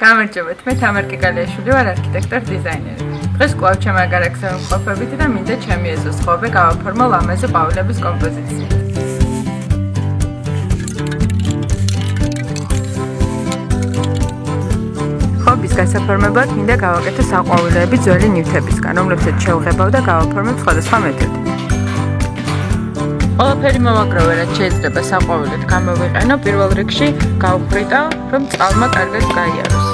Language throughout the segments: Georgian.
გამარჯობათ, მე თამარ კიკალიაშვილი ვარ, არქიტექტორ დიზაინერი. დღეს კვლავ ჩემ აგარაკზე ვიმყოფებით და მინდა ჩემი ეზოს ხობე გავაფორმო ლამაზი ყვავილების კომპოზიციით. ხობის გასაფორმებლად მინდა გავაკეთო საყვავილეები ძველი ნივთებისგან, რომლებსაც შევღებავ და გავაფორმებ სხვადასხვა მეთოდით. ყველაფერი მოვაგროვე, რაც შეიძლება საყვავილედ გამოვიყენო, პირველ რიგში გავხვრიტავ, რომ წყალმა კარგად გაიაროს.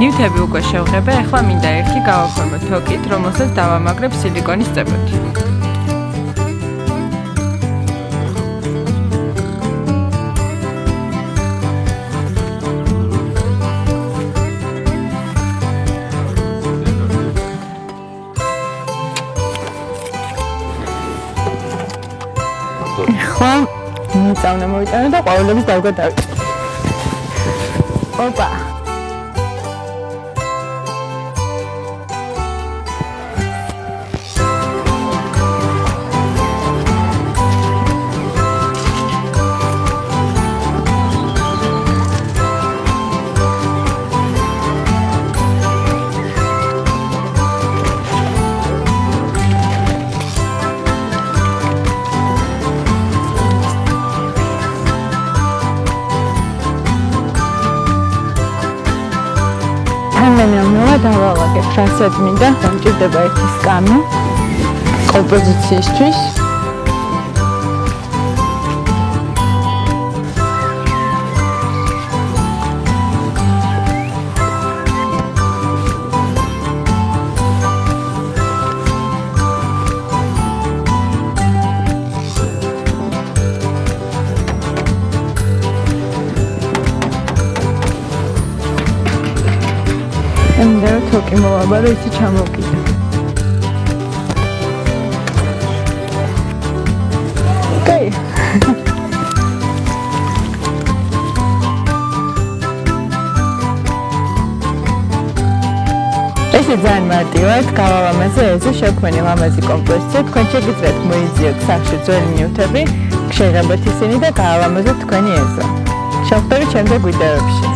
ნივთები უკვე შევღებე, ახლა მინდა ერთი გავაფორმო თოკით, რომელსაც დავამაგრებ სილიკონის წებოთი. ახლა მიწავნა მოვიტანო და ყვავილების დავგა დავიწყო. ოპა! მე დავავაგებ, რასაც მინდა, დამჭირდება ერთი სკამი კომპოზიციისთვის. მინდა რომ თოკი მოვაბარო, ისი ჩამოვკიდე. კაი. ესე ძალიან მარტივად გავავამაზე ეზო შექმენი ლამაზი კომპოზიცია. თქვენ შეგიძლიათ მოიძიოთ სახში ძველი ნივთები, შეღებოთ ისინი და გაავამაზოთ თქვენი ეზო. შევხვდებით შემდეგ ვიდეოებში.